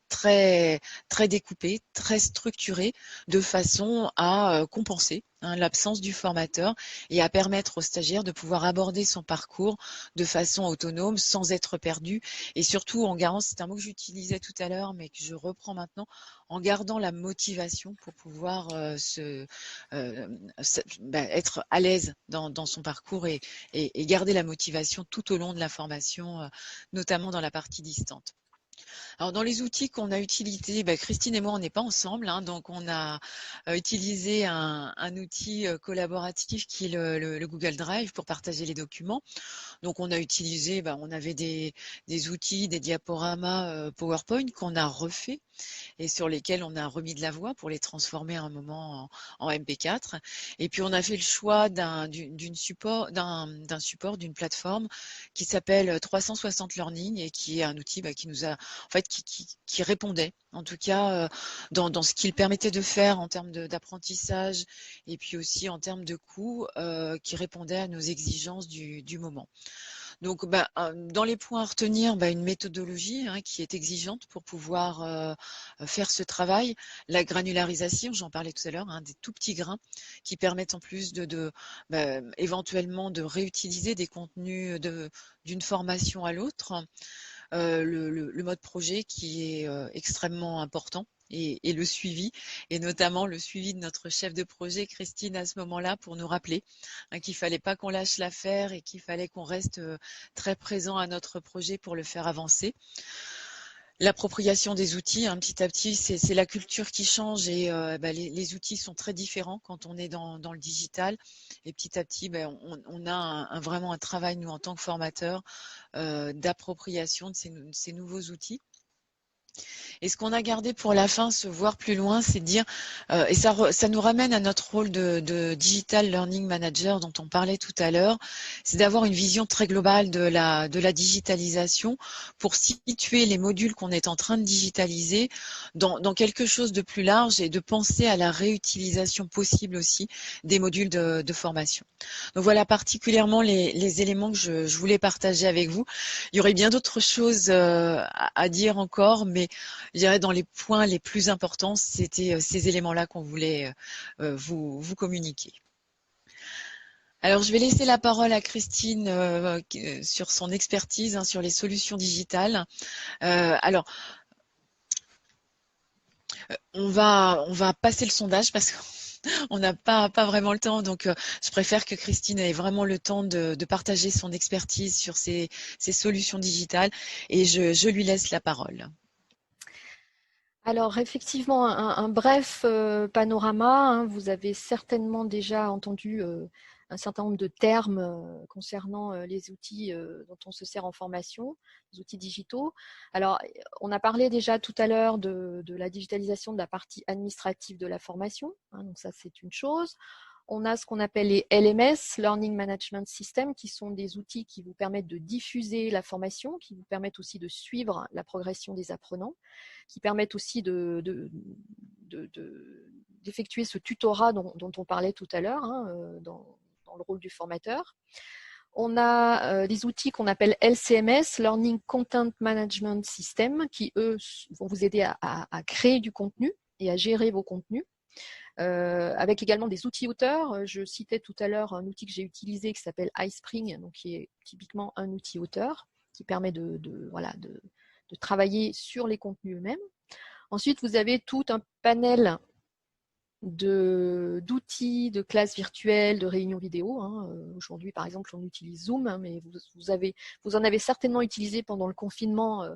Speaker 1: très, très découpée, très structurée, de façon à compenser l'absence du formateur et à permettre au stagiaire de pouvoir aborder son parcours de façon autonome, sans être perdu, et surtout en gardant, c'est un mot que j'utilisais tout à l'heure, mais que je reprends maintenant, en gardant la motivation pour pouvoir être à l'aise dans son parcours et garder la motivation tout au long de la formation, notamment dans la partie distante. Alors dans les outils qu'on a utilisés, Christine et moi on n'est pas ensemble, hein, donc on a utilisé un outil collaboratif qui est le Google Drive pour partager les documents. Donc on a utilisé, on avait des outils, des diaporamas PowerPoint qu'on a refait et sur lesquels on a remis de la voix pour les transformer à un moment en MP4. Et puis on a fait le choix d'un support, d'une plateforme qui s'appelle 360 Learning et qui est un outil qui nous a, en fait, qui répondait, en tout cas, dans ce qu'il permettait de faire en termes d'apprentissage et puis aussi en termes de coûts, qui répondait à nos exigences du moment. Donc, dans les points à retenir, une méthodologie qui est exigeante pour pouvoir faire ce travail. La granularisation, j'en parlais tout à l'heure, des tout petits grains qui permettent en plus éventuellement de réutiliser des contenus d'une formation à l'autre. Le mode projet qui est extrêmement important et le suivi, et notamment le suivi de notre chef de projet, Christine, à ce moment-là, pour nous rappeler qu'il fallait pas qu'on lâche l'affaire et qu'il fallait qu'on reste très présent à notre projet pour le faire avancer. L'appropriation des outils, petit à petit, c'est la culture qui change et les outils sont très différents quand on est dans le digital. Et petit à petit, on a vraiment un travail, nous, en tant que formateurs, d'appropriation de ces nouveaux outils. Et ce qu'on a gardé pour la fin, se voir plus loin, c'est de dire, et ça nous ramène à notre rôle de Digital Learning Manager dont on parlait tout à l'heure, c'est d'avoir une vision très globale de la digitalisation pour situer les modules qu'on est en train de digitaliser dans quelque chose de plus large et de penser à la réutilisation possible aussi des modules de formation. Donc voilà particulièrement les éléments que je voulais partager avec vous. Il y aurait bien d'autres choses à dire encore, mais je dirais dans les points les plus importants, c'était ces éléments-là qu'on voulait vous communiquer. Alors, je vais laisser la parole à Christine sur son expertise sur les solutions digitales. Alors, on va passer le sondage parce qu'on n'a pas vraiment le temps, donc je préfère que Christine ait vraiment le temps de partager son expertise sur ces solutions digitales et je lui laisse la parole.
Speaker 2: Alors effectivement, un bref panorama. Vous avez certainement déjà entendu un certain nombre de termes concernant les outils dont on se sert en formation, les outils digitaux. Alors, on a parlé déjà tout à l'heure de la digitalisation de la partie administrative de la formation. Donc ça, c'est une chose. On a ce qu'on appelle les LMS, Learning Management System, qui sont des outils qui vous permettent de diffuser la formation, qui vous permettent aussi de suivre la progression des apprenants, qui permettent aussi d'effectuer ce tutorat dont on parlait tout à l'heure, dans le rôle du formateur. On a des outils qu'on appelle LCMS, Learning Content Management System, qui, eux, vont vous aider à créer du contenu et à gérer vos contenus. Avec également des outils auteurs. Je citais tout à l'heure un outil que j'ai utilisé qui s'appelle iSpring, donc qui est typiquement un outil auteur qui permet de travailler sur les contenus eux-mêmes. Ensuite, vous avez tout un panel d'outils, de classes virtuelles, de réunions vidéo. Aujourd'hui, par exemple, on utilise Zoom, mais vous en avez certainement utilisé pendant le confinement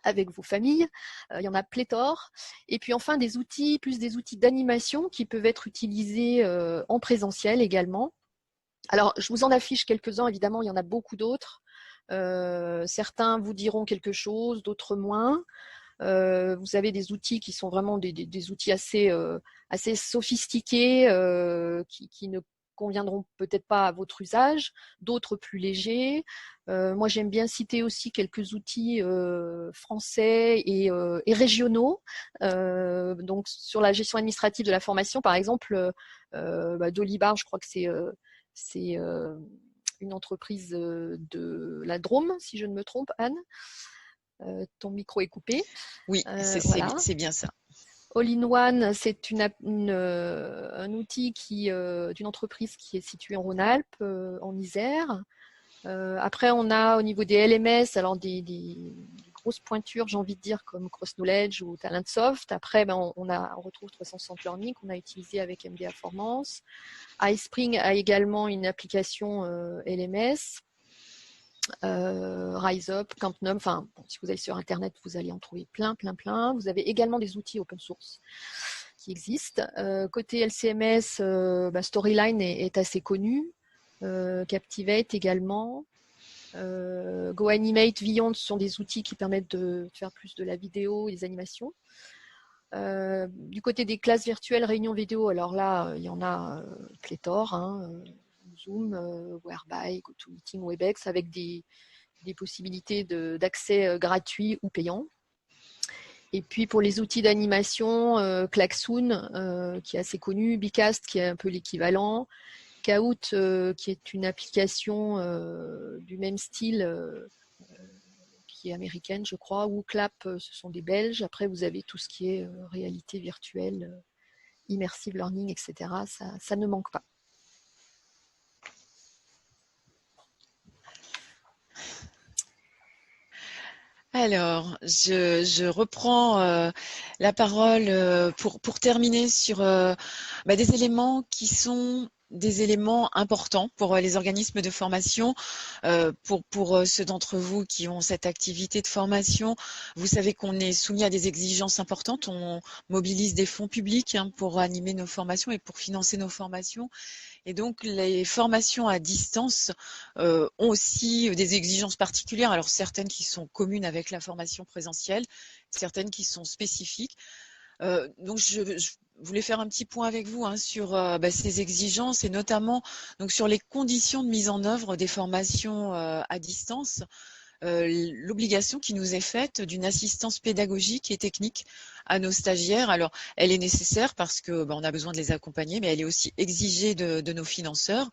Speaker 2: avec vos familles. Il y en a pléthore. Et puis enfin, plus des outils d'animation qui peuvent être utilisés en présentiel également. Alors, je vous en affiche quelques-uns, évidemment, il y en a beaucoup d'autres. Certains vous diront quelque chose, d'autres moins. Vous avez des outils qui sont vraiment des outils assez sophistiqués qui ne conviendront peut-être pas à votre usage, d'autres plus légers. Moi, j'aime bien citer aussi quelques outils français et régionaux. Donc, sur la gestion administrative de la formation, par exemple, Dolibar, je crois que c'est une entreprise de la Drôme, si je ne me trompe, Anne. Ton micro est coupé.
Speaker 1: Oui,
Speaker 2: voilà.
Speaker 1: c'est bien ça.
Speaker 2: All-in-One, c'est un outil d'une entreprise qui est située en Rhône-Alpes, en Isère. Après, on a au niveau des LMS, alors des grosses pointures, j'ai envie de dire, comme CrossKnowledge ou Talentsoft. Après, on retrouve 360 Learning qu'on a utilisé avec MDA Formance. iSpring a également une application LMS. Rise Up, Camp Num. Enfin, bon, si vous allez sur Internet, vous allez en trouver plein. Vous avez également des outils open source qui existent. Côté LCMS, Storyline est assez connu. Captivate également. GoAnimate, Vyond sont des outils qui permettent de faire plus de la vidéo et des animations. Du côté des classes virtuelles, réunions vidéo, alors là, il y en a pléthore, Zoom, Whereby, GoToMeeting, Webex, avec des possibilités d'accès gratuit ou payant. Et puis pour les outils d'animation, Klaxoon, qui est assez connu, Bicast, qui est un peu l'équivalent, Kahoot, qui est une application du même style, qui est américaine, je crois, ou Clap, ce sont des Belges. Après, vous avez tout ce qui est réalité virtuelle, immersive learning, etc. Ça ne manque pas.
Speaker 1: Alors, je reprends la parole pour terminer sur des éléments qui sont des éléments importants pour les organismes de formation. Pour ceux d'entre vous qui ont cette activité de formation, vous savez qu'on est soumis à des exigences importantes. On mobilise des fonds publics pour animer nos formations et pour financer nos formations. Et donc, les formations à distance ont aussi des exigences particulières. Alors, certaines qui sont communes avec la formation présentielle, certaines qui sont spécifiques. Donc, je voulais faire un petit point avec vous sur ces exigences et notamment donc sur les conditions de mise en œuvre des formations à distance. L'obligation qui nous est faite d'une assistance pédagogique et technique à nos stagiaires. Alors, elle est nécessaire parce que on a besoin de les accompagner, mais elle est aussi exigée de nos financeurs.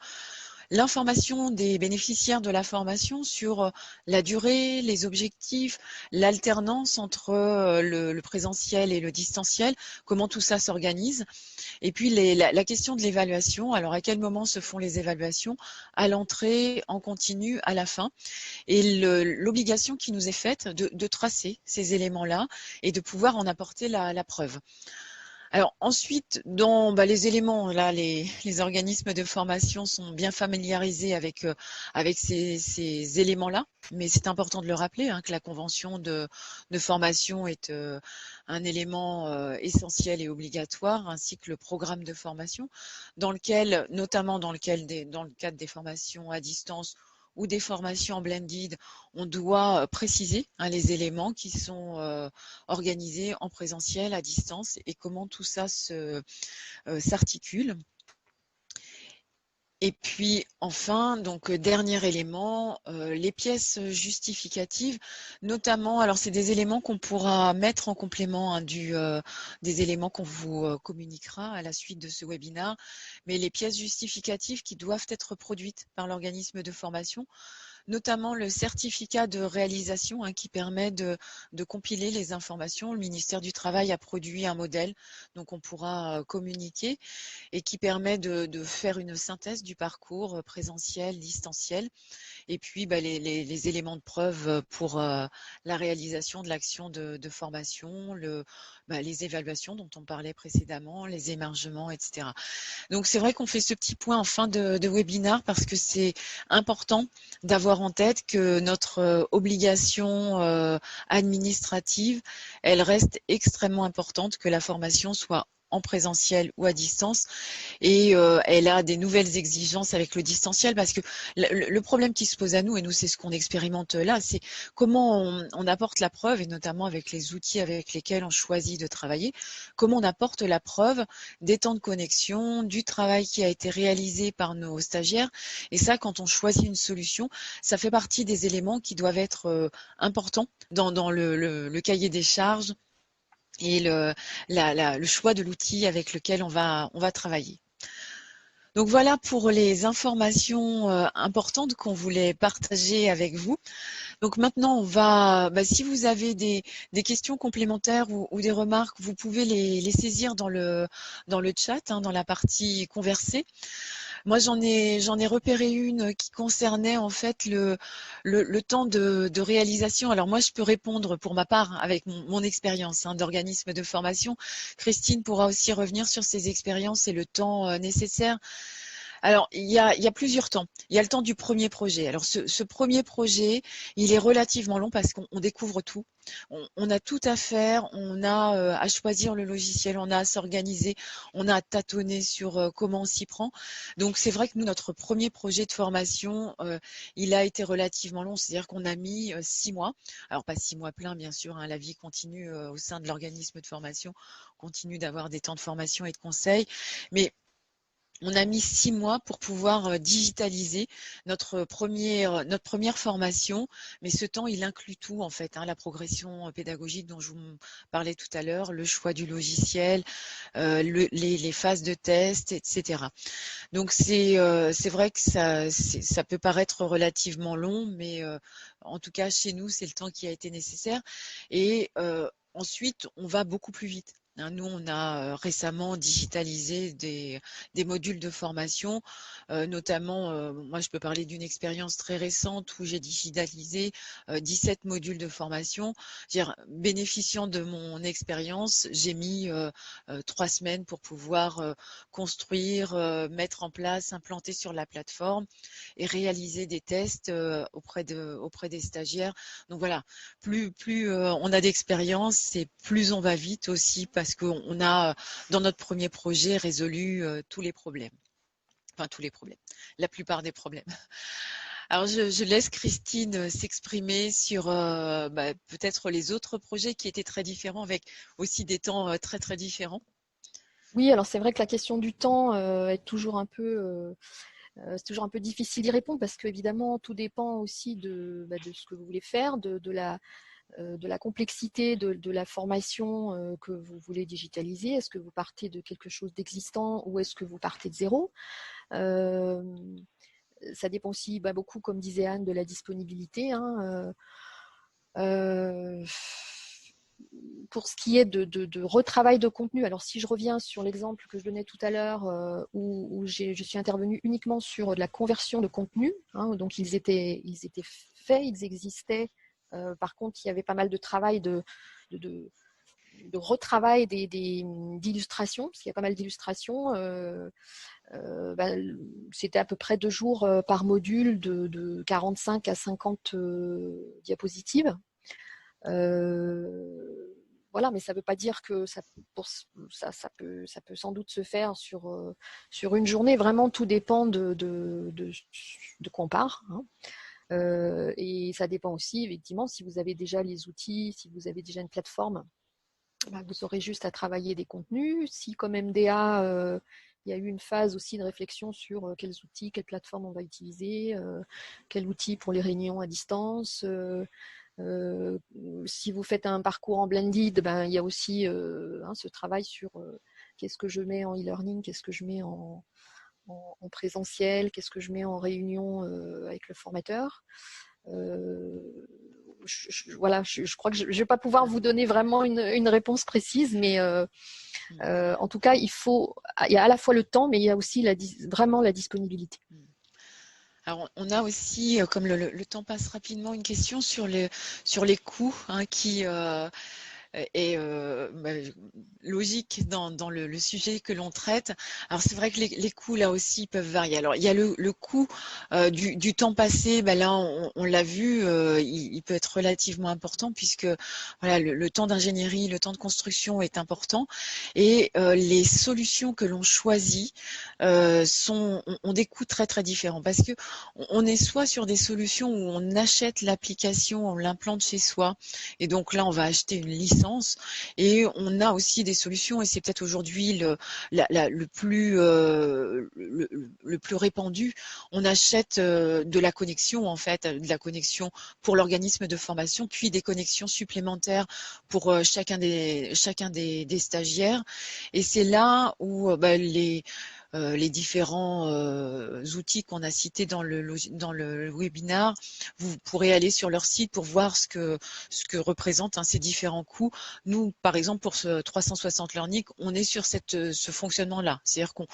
Speaker 1: L'information des bénéficiaires de la formation sur la durée, les objectifs, l'alternance entre le présentiel et le distanciel, comment tout ça s'organise. Et puis la question de l'évaluation, alors à quel moment se font les évaluations? À l'entrée, en continu, à la fin. Et l'obligation qui nous est faite de tracer ces éléments-là et de pouvoir en apporter la preuve. Alors ensuite, dans les éléments, là, les organismes de formation sont bien familiarisés avec ces éléments-là, mais c'est important de le rappeler que la convention de formation est un élément essentiel et obligatoire, ainsi que le programme de formation, dans lequel, notamment dans le cadre des formations à distance ou des formations en blended, on doit préciser les éléments qui sont organisés en présentiel, à distance, et comment tout ça s'articule. Et puis enfin, donc dernier élément, les pièces justificatives, notamment, alors c'est des éléments qu'on pourra mettre en complément des éléments qu'on vous communiquera à la suite de ce webinaire, mais les pièces justificatives qui doivent être produites par l'organisme de formation, notamment le certificat de réalisation qui permet de compiler les informations. Le ministère du Travail a produit un modèle, donc on pourra communiquer, et qui permet de faire une synthèse du parcours présentiel, distanciel, et puis les éléments de preuve pour la réalisation de l'action de formation, les évaluations dont on parlait précédemment, les émargements, etc. Donc c'est vrai qu'on fait ce petit point en fin de webinaire parce que c'est important d'avoir en tête que notre obligation administrative, elle reste extrêmement importante, que la formation soit en présentiel ou à distance, et elle a des nouvelles exigences avec le distanciel, parce que le problème qui se pose à nous, et nous c'est ce qu'on expérimente là, c'est comment on apporte la preuve, et notamment avec les outils avec lesquels on choisit de travailler, comment on apporte la preuve des temps de connexion, du travail qui a été réalisé par nos stagiaires. Et ça, quand on choisit une solution, ça fait partie des éléments qui doivent être importants dans le cahier des charges et le choix de l'outil avec lequel on va travailler. Donc voilà pour les informations importantes qu'on voulait partager avec vous. Donc maintenant, on va, si vous avez des questions complémentaires ou des remarques, vous pouvez les saisir dans le chat, dans la partie conversée. Moi, j'en ai repéré une qui concernait en fait le temps de réalisation. Alors moi, je peux répondre pour ma part avec mon expérience d'organisme de formation. Christine pourra aussi revenir sur ses expériences et le temps nécessaire. Alors, il y a plusieurs temps. Il y a le temps du premier projet. Alors, ce premier projet, il est relativement long parce qu'on découvre tout. On a tout à faire, on a à choisir le logiciel, on a à s'organiser, on a à tâtonner sur comment on s'y prend. Donc, c'est vrai que nous, notre premier projet de formation, il a été relativement long. C'est-à-dire qu'on a mis 6 mois. Alors, pas 6 mois pleins, bien sûr, hein, la vie continue au sein de l'organisme de formation, on continue d'avoir des temps de formation et de conseil. Mais on a mis 6 mois pour pouvoir digitaliser notre première formation, mais ce temps, il inclut tout en fait, hein, la progression pédagogique dont je vous parlais tout à l'heure, le choix du logiciel, les phases de test, etc. Donc c'est vrai que ça peut paraître relativement long, mais en tout cas chez nous, c'est le temps qui a été nécessaire. Et ensuite, on va beaucoup plus vite. Hein, nous, on a récemment digitalisé des modules de formation, notamment, moi je peux parler d'une expérience très récente où j'ai digitalisé 17 modules de formation. Dire, bénéficiant de mon expérience, j'ai mis 3 semaines pour pouvoir construire, mettre en place, implanter sur la plateforme et réaliser des tests auprès des stagiaires. Donc voilà, plus on a d'expérience et plus on va vite aussi parce qu'on a dans notre premier projet résolu tous les problèmes. Enfin tous les problèmes, la plupart des problèmes. Alors je laisse Christine s'exprimer sur peut-être les autres projets qui étaient très différents avec aussi des temps très très différents.
Speaker 2: Oui, alors c'est vrai que la question du temps est toujours un peu c'est toujours un peu difficile d'y répondre parce qu'évidemment, tout dépend aussi de ce que vous voulez faire, de la complexité de la formation que vous voulez digitaliser. Est-ce que vous partez de quelque chose d'existant ou est-ce que vous partez de zéro? Ça dépend aussi beaucoup, comme disait Anne, de la disponibilité. Hein. Pour ce qui est de retravail de contenu, alors si je reviens sur l'exemple que je donnais tout à l'heure où je suis intervenue uniquement sur de la conversion de contenu, hein, donc ils étaient faits, ils existaient. Par contre, il y avait pas mal de travail de retravail d'illustrations, parce qu'il y a pas mal d'illustrations. C'était à peu près 2 jours par module de 45 à 50 diapositives. Voilà, mais ça ne veut pas dire que ça peut sans doute se faire sur une journée. Vraiment, tout dépend de quoi on part. Hein. Et ça dépend aussi, effectivement, si vous avez déjà les outils, si vous avez déjà une plateforme, vous aurez juste à travailler des contenus. Si, comme MDA, il y a eu une phase aussi de réflexion sur quels outils, quelle plateforme on va utiliser, quel outil pour les réunions à distance. Si vous faites un parcours en blended, il y a aussi ce travail sur qu'est-ce que je mets en e-learning, qu'est-ce que je mets en présentiel, qu'est-ce que je mets en réunion avec le formateur. Voilà, je crois que je ne vais pas pouvoir vous donner vraiment une réponse précise, mais en tout cas, il y a à la fois le temps, mais il y a aussi vraiment la disponibilité.
Speaker 1: Alors, on a aussi, comme le temps passe rapidement, une question sur les coûts, hein, qui est logique dans le sujet que l'on traite. Alors c'est vrai que les coûts là aussi peuvent varier. Alors il y a le coût du temps passé, là on l'a vu, il peut être relativement important puisque voilà le temps d'ingénierie, le temps de construction est important et les solutions que l'on choisit ont des coûts très très différents parce que on est soit sur des solutions où on achète l'application, on l'implante chez soi et donc là on va acheter une licence. Et on a aussi des solutions, et c'est peut-être aujourd'hui le plus répandu. On achète de la connexion, en fait, de la connexion pour l'organisme de formation, puis des connexions supplémentaires pour chacun des stagiaires. Et c'est là où les différents outils qu'on a cités dans le webinaire, vous pourrez aller sur leur site pour voir ce que représentent ces différents coûts. Nous, par exemple, pour ce 360 Learning, on est sur ce fonctionnement-là. C'est-à-dire qu'on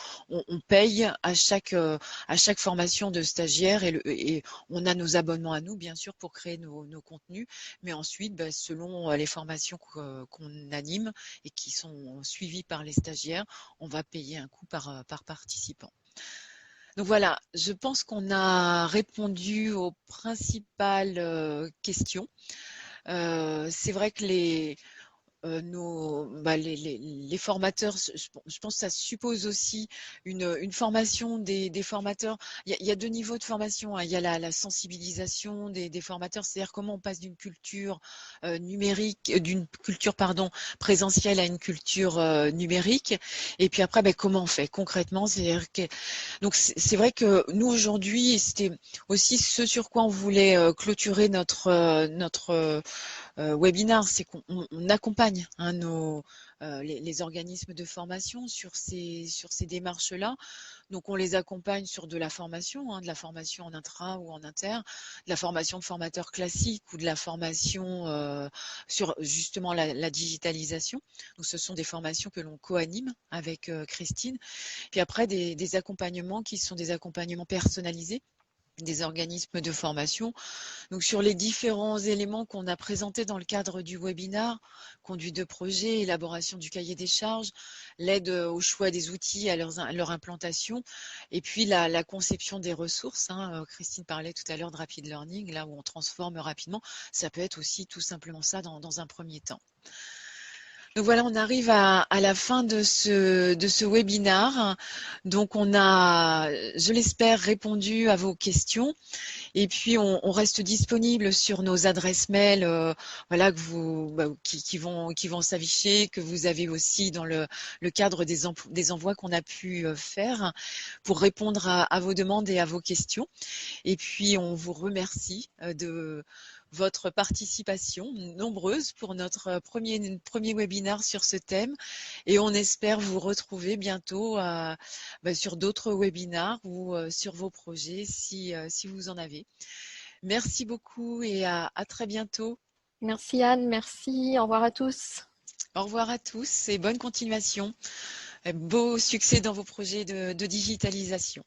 Speaker 1: paye à chaque formation de stagiaire et on a nos abonnements à nous, bien sûr, pour créer nos contenus. Mais ensuite, selon les formations qu'on anime et qui sont suivies par les stagiaires, on va payer un coût par participant. Donc voilà, je pense qu'on a répondu aux principales questions. C'est vrai que les formateurs, je pense que ça suppose aussi une formation des formateurs. Il y a deux niveaux de formation, hein. Il y a la sensibilisation des formateurs, c'est-à-dire comment on passe d'une culture numérique, d'une culture pardon présentielle à une culture numérique. Et puis après, comment on fait concrètement, c'est-à-dire que donc c'est vrai que nous aujourd'hui, c'était aussi ce sur quoi on voulait clôturer notre webinar, c'est qu'on accompagne les organismes de formation sur ces démarches-là. Donc on les accompagne sur de la formation, de la formation en intra ou en inter, de la formation de formateurs classiques ou de la formation sur justement la digitalisation. Donc ce sont des formations que l'on co-anime avec Christine. Puis après des accompagnements qui sont des accompagnements personnalisés des organismes de formation. Donc sur les différents éléments qu'on a présentés dans le cadre du webinar, conduite de projet, élaboration du cahier des charges, l'aide au choix des outils, à leur implantation, et puis la conception des ressources. Christine parlait tout à l'heure de rapid learning, là où on transforme rapidement. Ça peut être aussi tout simplement ça dans un premier temps. Donc voilà, on arrive à la fin de ce webinar. Donc on a, je l'espère, répondu à vos questions. Et puis on reste disponible sur nos adresses mail, voilà, qui vont s'afficher, que vous avez aussi dans le cadre des envois qu'on a pu faire pour répondre à vos demandes et à vos questions. Et puis on vous remercie de votre participation nombreuse pour notre premier webinaire sur ce thème, et on espère vous retrouver bientôt sur d'autres webinars ou sur vos projets si vous en avez. Merci beaucoup et à très bientôt.
Speaker 2: Merci Anne, merci, au revoir à tous.
Speaker 1: Au revoir à tous et bonne continuation. Beau succès dans vos projets de digitalisation.